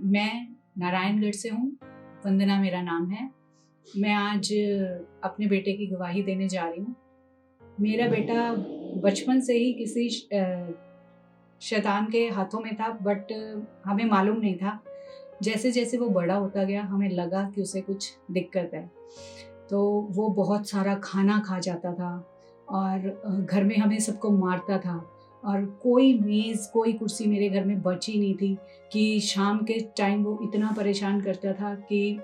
मैं नारायणगढ़ से हूँ। वंदना मेरा नाम है। मैं आज अपने बेटे की गवाही देने जा रही हूँ। मेरा बेटा बचपन से ही किसी शैतान के हाथों में था, बट हमें मालूम नहीं था। जैसे जैसे वो बड़ा होता गया हमें लगा कि उसे कुछ दिक्कत है। तो वो बहुत सारा खाना खा जाता था और घर में हमें सबको मारता था, और कोई मेज़ कोई कुर्सी मेरे घर में बची नहीं थी कि शाम के टाइम वो इतना परेशान करता था कि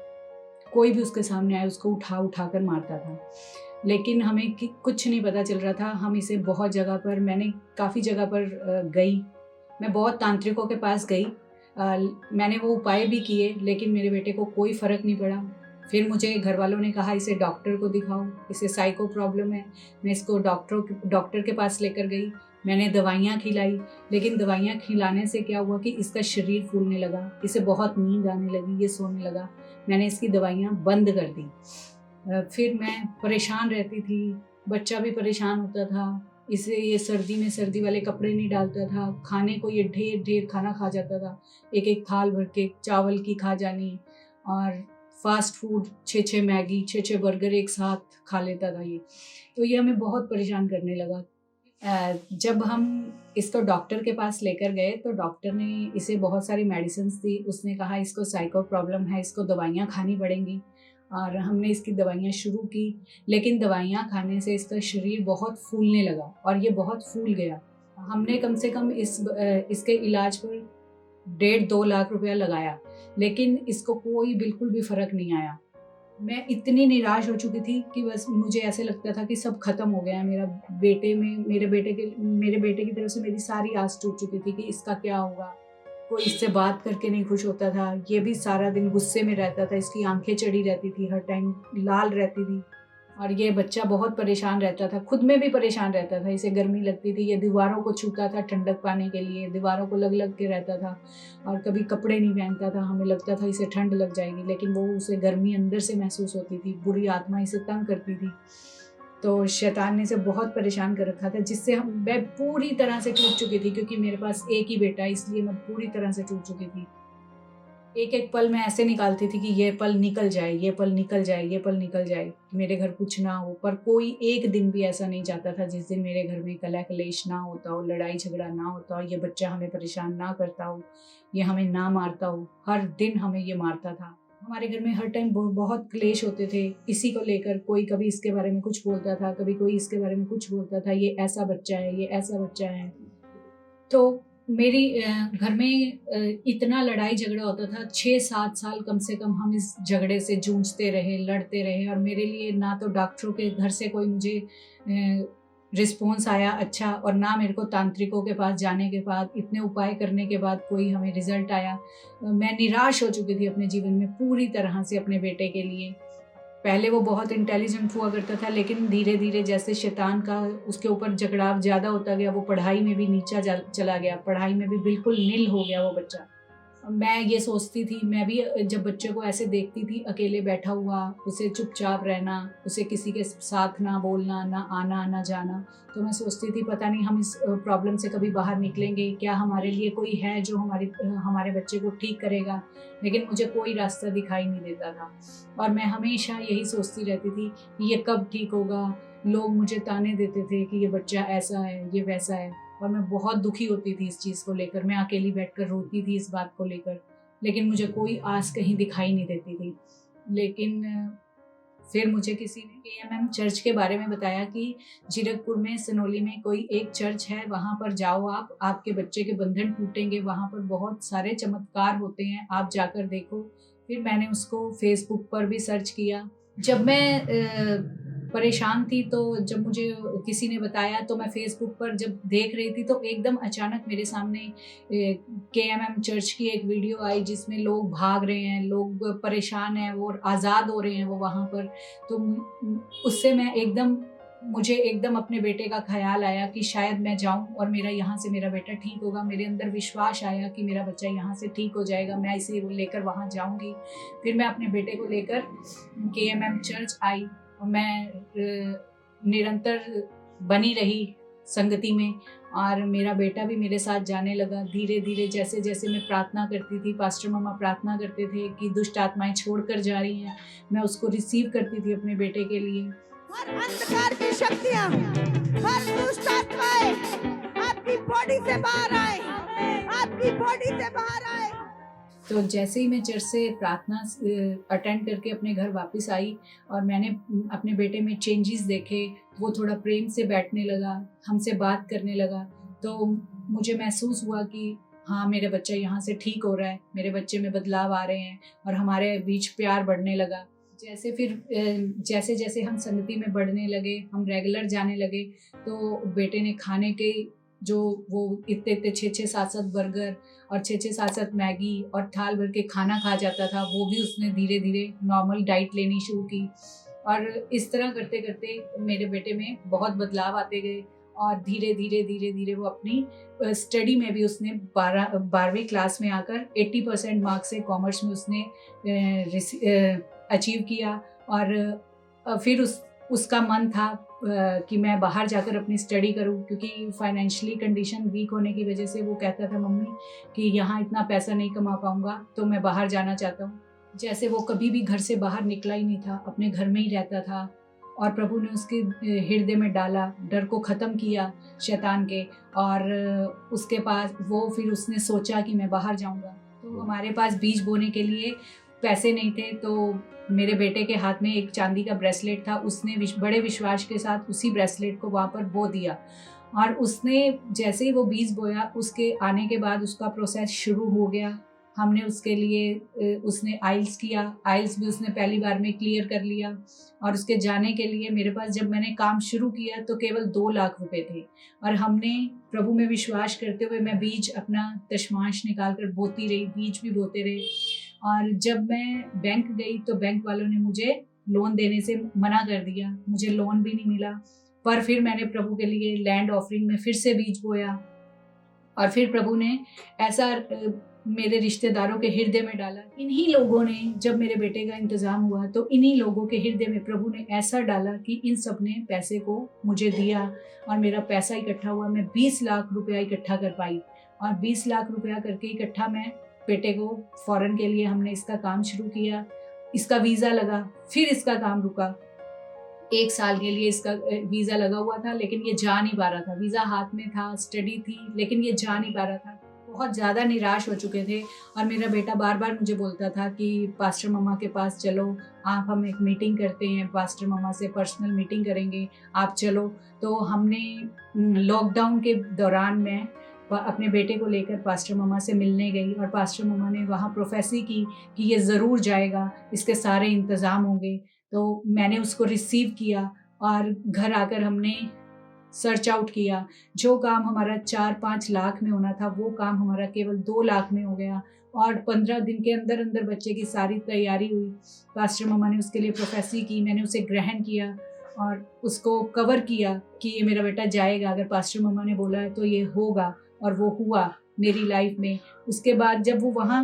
कोई भी उसके सामने आए उसको उठा उठा कर मारता था। लेकिन हमें कि कुछ नहीं पता चल रहा था। हम इसे बहुत जगह पर, मैंने काफ़ी जगह पर गई। मैं बहुत तांत्रिकों के पास गई। मैंने वो उपाय भी किए, लेकिन मेरे बेटे को कोई फ़र्क नहीं पड़ा। फिर मुझे घरवालों ने कहा इसे डॉक्टर को दिखाओ, इसे साइको प्रॉब्लम है। मैं इसको डॉक्टर के पास लेकर गई। मैंने दवाइयाँ खिलाई, लेकिन दवाइयाँ खिलाने से क्या हुआ कि इसका शरीर फूलने लगा, इसे बहुत नींद आने लगी, ये सोने लगा। मैंने इसकी दवाइयाँ बंद कर दी। फिर मैं परेशान रहती थी, बच्चा भी परेशान होता था। इसे ये सर्दी में सर्दी वाले कपड़े नहीं डालता था, खाने को ये ढेर खाना खा जाता था। एक थाल भर के चावल की खा जानी, और फास्ट फूड 6-6 मैगी 6-6 बर्गर एक साथ खा लेता था ये। तो ये हमें बहुत परेशान करने लगा। जब हम इसको डॉक्टर के पास लेकर गए तो डॉक्टर ने इसे बहुत सारी मेडिसिन्स दी। उसने कहा इसको साइको प्रॉब्लम है, इसको दवाइयाँ खानी पड़ेंगी, और हमने इसकी दवाइयाँ शुरू की। लेकिन दवाइयाँ खाने से इसका शरीर बहुत फूलने लगा, और ये बहुत फूल गया। हमने कम से कम इसके इलाज पर 1.5-2 लाख रुपया लगाया, लेकिन इसको कोई बिल्कुल भी फ़र्क नहीं आया। मैं इतनी निराश हो चुकी थी कि बस मुझे ऐसे लगता था कि सब खत्म हो गया है। मेरे बेटे की तरफ से मेरी सारी आस टूट चुकी थी कि इसका क्या होगा। कोई इससे बात करके नहीं खुश होता था। ये भी सारा दिन गुस्से में रहता था, इसकी आंखें चढ़ी रहती थी, हर टाइम लाल रहती थी। और ये बच्चा बहुत परेशान रहता था, खुद में भी परेशान रहता था। इसे गर्मी लगती थी, ये दीवारों को छूता था ठंडक पाने के लिए, दीवारों को लग लग के रहता था, और कभी कपड़े नहीं पहनता था। हमें लगता था इसे ठंड लग जाएगी, लेकिन वो उसे गर्मी अंदर से महसूस होती थी। बुरी आत्मा इसे तंग करती थी। तो शैतान ने इसे बहुत परेशान कर रखा था, जिससे मैं पूरी तरह से टूट चुकी थी, क्योंकि मेरे पास एक ही बेटा है, इसलिए मैं पूरी तरह से टूट चुकी थी। एक-एक पल मैं ऐसे निकालती थी कि ये पल निकल जाए, ये पल निकल जाए, ये पल निकल जाए, कि मेरे घर कुछ ना हो। पर कोई एक दिन भी ऐसा नहीं जाता था जिस दिन मेरे घर में कलह-कलेश ना होता हो, लड़ाई-झगड़ा ना होता हो, ये बच्चा हमें परेशान ना करता हो, ये हमें ना मारता हो। हर दिन हमें ये मारता था। हमारे घर में हर टाइम बहुत क्लेश होते थे इसी को लेकर। कोई कभी इसके बारे में कुछ बोलता था, कभी कोई इसके बारे में कुछ बोलता था, ये ऐसा बच्चा है, ये ऐसा बच्चा है। तो मेरी घर में इतना लड़ाई झगड़ा होता था। 6-7 साल कम से कम हम इस झगड़े से जूझते रहे, लड़ते रहे, और मेरे लिए ना तो डॉक्टरों के घर से कोई मुझे रिस्पॉन्स आया अच्छा, और ना मेरे को तांत्रिकों के पास जाने के बाद, इतने उपाय करने के बाद कोई हमें रिजल्ट आया। मैं निराश हो चुकी थी अपने जीवन में पूरी तरह से अपने बेटे के लिए। पहले वो बहुत इंटेलिजेंट हुआ करता था, लेकिन धीरे-धीरे जैसे शैतान का उसके ऊपर जगड़ाव ज़्यादा होता गया, वो पढ़ाई में भी नीचा चला गया, पढ़ाई में भी बिल्कुल निल हो गया वो बच्चा। मैं ये सोचती थी, मैं भी जब बच्चे को ऐसे देखती थी अकेले बैठा हुआ, उसे चुपचाप रहना, उसे किसी के साथ ना बोलना, ना आना, ना जाना, तो मैं सोचती थी पता नहीं हम इस प्रॉब्लम से कभी बाहर निकलेंगे, क्या हमारे लिए कोई है जो हमारे बच्चे को ठीक करेगा? लेकिन मुझे कोई रास्ता दिखाई नहीं देता था, और मैं हमेशा यही सोचती रहती थी कि ये कब ठीक होगा? लोग मुझे ताने देते थे कि ये बच्चा ऐसा है, ये वैसा है। और मैं बहुत दुखी होती थी इस चीज़ को लेकर। मैं अकेली बैठकर रोती थी इस बात को लेकर, लेकिन मुझे कोई आस कहीं दिखाई नहीं देती थी। लेकिन फिर मुझे किसी ने केएमएम चर्च के बारे में बताया कि जीरकपुर में, सनोली में कोई एक चर्च है, वहाँ पर जाओ आप, आपके बच्चे के बंधन टूटेंगे, वहाँ पर बहुत सारे चमत्कार होते हैं, आप जाकर देखो। फिर मैंने उसको फेसबुक पर भी सर्च किया। जब मैं परेशान थी, तो जब मुझे किसी ने बताया, तो मैं फेसबुक पर जब देख रही थी, तो एकदम अचानक मेरे सामने केएमएम चर्च की एक वीडियो आई, जिसमें लोग भाग रहे हैं, लोग परेशान हैं, वो आज़ाद हो रहे हैं वो वहाँ पर। तो उससे मुझे एकदम अपने बेटे का ख़्याल आया कि शायद मैं जाऊँ और मेरा बेटा ठीक होगा। मेरे अंदर विश्वास आया कि मेरा बच्चा यहाँ से ठीक हो जाएगा, मैं इसे लेकर वहाँ जाऊँगी। फिर मैं अपने बेटे को लेकर केएमएम चर्च आई, और मैं निरंतर बनी रही संगति में, और मेरा बेटा भी मेरे साथ जाने लगा। धीरे धीरे जैसे जैसे मैं प्रार्थना करती थी, पास्टर मम्मा प्रार्थना करते थे कि दुष्ट आत्माएं छोड़कर जा रही हैं, मैं उसको रिसीव करती थी अपने बेटे के लिए। हर अंधकार की शक्तियां, हर दुष्ट आत्माएं आपकी बॉडी से बाहर आए, आपकी बॉडी से बाहर आए। तो जैसे ही मैं चर्च से प्रार्थना अटेंड करके अपने घर वापस आई और मैंने अपने बेटे में चेंजेस देखे, वो थोड़ा प्रेम से बैठने लगा, हमसे बात करने लगा, तो मुझे महसूस हुआ कि हाँ, मेरा बच्चा यहाँ से ठीक हो रहा है, मेरे बच्चे में बदलाव आ रहे हैं और हमारे बीच प्यार बढ़ने लगा। जैसे जैसे हम संगति में बढ़ने लगे, हम रेगुलर जाने लगे, तो बेटे ने खाने के जो वो इतने 6-7 बर्गर और 6-7 मैगी और थाल भर के खाना खा जाता था, वो भी उसने धीरे धीरे नॉर्मल डाइट लेनी शुरू की। और इस तरह करते करते मेरे बेटे में बहुत बदलाव आते गए और धीरे धीरे वो अपनी स्टडी में भी उसने 12वीं क्लास में आकर 80% मार्क्स से कॉमर्स में उसने अचीव किया। और फिर उसका मन था कि मैं बाहर जाकर अपनी स्टडी करूं, क्योंकि फाइनेंशियली कंडीशन वीक होने की वजह से वो कहता था मम्मी कि यहाँ इतना पैसा नहीं कमा पाऊंगा, तो मैं बाहर जाना चाहता हूँ। जैसे वो कभी भी घर से बाहर निकला ही नहीं था, अपने घर में ही रहता था, और प्रभु ने उसके हृदय में डाला, डर को ख़त्म किया शैतान के, और उसके पास वो फिर उसने सोचा कि मैं बाहर जाऊँगा। तो हमारे पास बीज बोने के लिए पैसे नहीं थे, तो मेरे बेटे के हाथ में एक चांदी का ब्रेसलेट था, उसने बड़े विश्वास के साथ उसी ब्रेसलेट को वहाँ पर बो दिया। और उसने जैसे ही वो बीज बोया, उसके आने के बाद उसका प्रोसेस शुरू हो गया। हमने उसके लिए उसने आइल्स किया, आइल्स भी उसने पहली बार में क्लियर कर लिया। और उसके जाने के लिए मेरे पास जब मैंने काम शुरू किया तो केवल 2 लाख रुपए थे, और हमने प्रभु में विश्वास करते हुए मैं बीज अपना दशमांश निकाल कर बोती रही, बीज भी बोते रहे। और जब मैं बैंक गई तो बैंक वालों ने मुझे लोन देने से मना कर दिया, मुझे लोन भी नहीं मिला। पर फिर मैंने प्रभु के लिए लैंड ऑफरिंग में फिर से बीज बोया, और फिर प्रभु ने ऐसा मेरे रिश्तेदारों के हृदय में डाला। इन्हीं लोगों ने, जब मेरे बेटे का इंतजाम हुआ तो इन्हीं लोगों के हृदय में प्रभु ने ऐसा डाला कि इन सब ने पैसे को मुझे दिया, और मेरा पैसा इकट्ठा हुआ। मैं 20 लाख रुपया इकट्ठा कर पाई, और 20 लाख रुपया करके इकट्ठा मैं बेटे को फॉरेन के लिए हमने इसका काम शुरू किया। इसका वीज़ा लगा, फिर इसका काम रुका। 1 साल के लिए इसका वीज़ा लगा हुआ था, लेकिन ये जा नहीं पा रहा था। वीज़ा हाथ में था, स्टडी थी, लेकिन ये जा नहीं पा रहा था। बहुत ज़्यादा निराश हो चुके थे, और मेरा बेटा बार बार मुझे बोलता था कि पास्टर मम्मा के पास चलो, आप, हम एक मीटिंग करते हैं, पास्टर मम्मा से पर्सनल मीटिंग करेंगे, आप चलो। तो हमने लॉकडाउन के दौरान मैं अपने बेटे को लेकर पास्टर मम्मा से मिलने गई, और पास्टर मम्मा ने वहाँ प्रोफेसी की कि ये ज़रूर जाएगा, इसके सारे इंतज़ाम होंगे। तो मैंने उसको रिसीव किया, और घर आकर हमने सर्च आउट किया। जो काम हमारा 4-5 लाख में होना था, वो काम हमारा केवल 2 लाख में हो गया, और 15 दिन के अंदर अंदर बच्चे की सारी तैयारी हुई। पास्टर मम्मा ने उसके लिए प्रोफेसी की, मैंने उसे ग्रहण किया और उसको कवर किया कि ये मेरा बेटा जाएगा, अगर पास्टर मम्मा ने बोला है तो ये होगा, और वो हुआ मेरी लाइफ में। उसके बाद जब वो वहाँ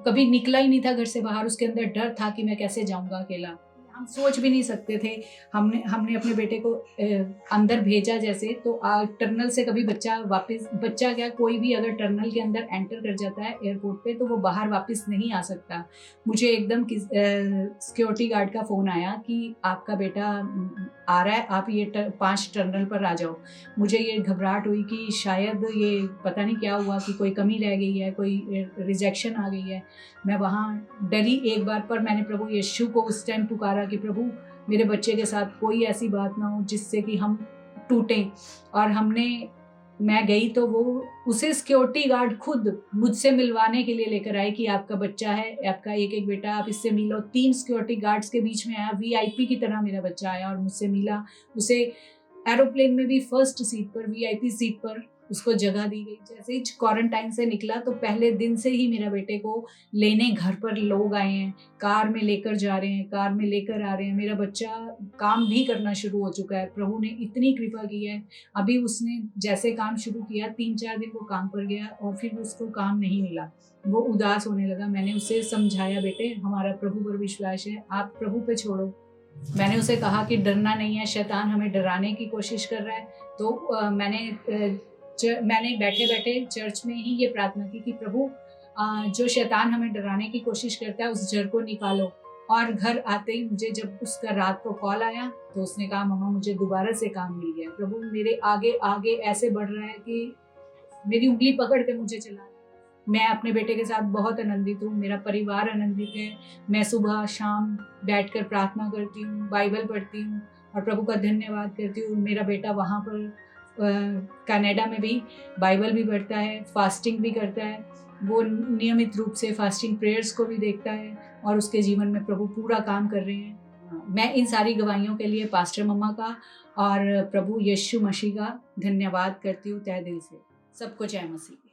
कभी निकला ही नहीं था घर से बाहर, उसके अंदर डर था कि मैं कैसे जाऊँगा अकेला। हम सोच भी नहीं सकते थे। हमने अपने बेटे को अंदर भेजा जैसे, तो टनल से कभी बच्चा क्या, कोई भी अगर टनल के अंदर एंटर कर जाता है एयरपोर्ट पे, तो वो बाहर वापस नहीं आ सकता। मुझे एकदम सिक्योरिटी गार्ड का फ़ोन आया कि आपका बेटा आ रहा है, आप ये 5 टनल पर आ जाओ। मुझे ये घबराहट हुई कि शायद ये पता नहीं क्या हुआ, कि कोई कमी रह गई है, कोई रिजेक्शन आ गई है। मैं वहाँ डरी एक बार, पर मैंने प्रभु यीशु को उस टाइम पुकारा कि प्रभु, मेरे बच्चे के साथ कोई ऐसी बात ना हो जिससे कि हम टूटें। और मैं गई तो वो उसे सिक्योरिटी गार्ड खुद मुझसे मिलवाने के लिए लेकर आए कि आपका बच्चा है, आपका एक बेटा, आप इससे मिलो। 3 सिक्योरिटी गार्ड्स के बीच में आया, वीआईपी की तरह मेरा बच्चा आया और मुझसे मिला। उसे एरोप्लेन में भी फर्स्ट सीट पर, वीआईपी सीट पर उसको जगह दी गई। जैसे ही क्वारंटाइन से निकला तो पहले दिन से ही मेरा बेटे को लेने घर पर लोग आए हैं, कार में लेकर जा रहे हैं, कार में लेकर आ रहे हैं। मेरा बच्चा काम भी करना शुरू हो चुका है। प्रभु ने इतनी कृपा की है। अभी उसने जैसे काम शुरू किया, 3-4 दिन वो काम पर गया और फिर उसको काम नहीं मिला, वो उदास होने लगा। मैंने उसे समझाया, बेटे हमारा प्रभु पर विश्वास है, आप प्रभु पे छोड़ो, मैंने उसे कहा कि डरना नहीं है, शैतान हमें डराने की कोशिश कर रहा है। तो मैंने बैठे बैठे चर्च में ही ये प्रार्थना की कि प्रभु जो शैतान हमें डराने की कोशिश करता है उस जड़ को निकालो। और घर आते ही मुझे जब उसका रात को कॉल आया तो उसने कहा मम्मा मुझे दोबारा से काम मिल गया। प्रभु मेरे आगे आगे ऐसे बढ़ रहा है कि मेरी उंगली पकड़ के मुझे चला रहा है। मैं अपने बेटे के साथ बहुत आनंदित हूँ, मेरा परिवार आनंदित है। मैं सुबह शाम बैठकर प्रार्थना करती हूँ, बाइबल पढ़ती हूँ और प्रभु का धन्यवाद करती हूँ। मेरा बेटा वहाँ पर कनाडा में भी बाइबल भी पढ़ता है, फास्टिंग भी करता है। वो नियमित रूप से फास्टिंग प्रेयर्स को भी देखता है और उसके जीवन में प्रभु पूरा काम कर रहे हैं। मैं इन सारी गवाहियों के लिए पास्टर मम्मा का और प्रभु यीशु मसीह का धन्यवाद करती हूँ तहे दिल से। सबको जय मसीह।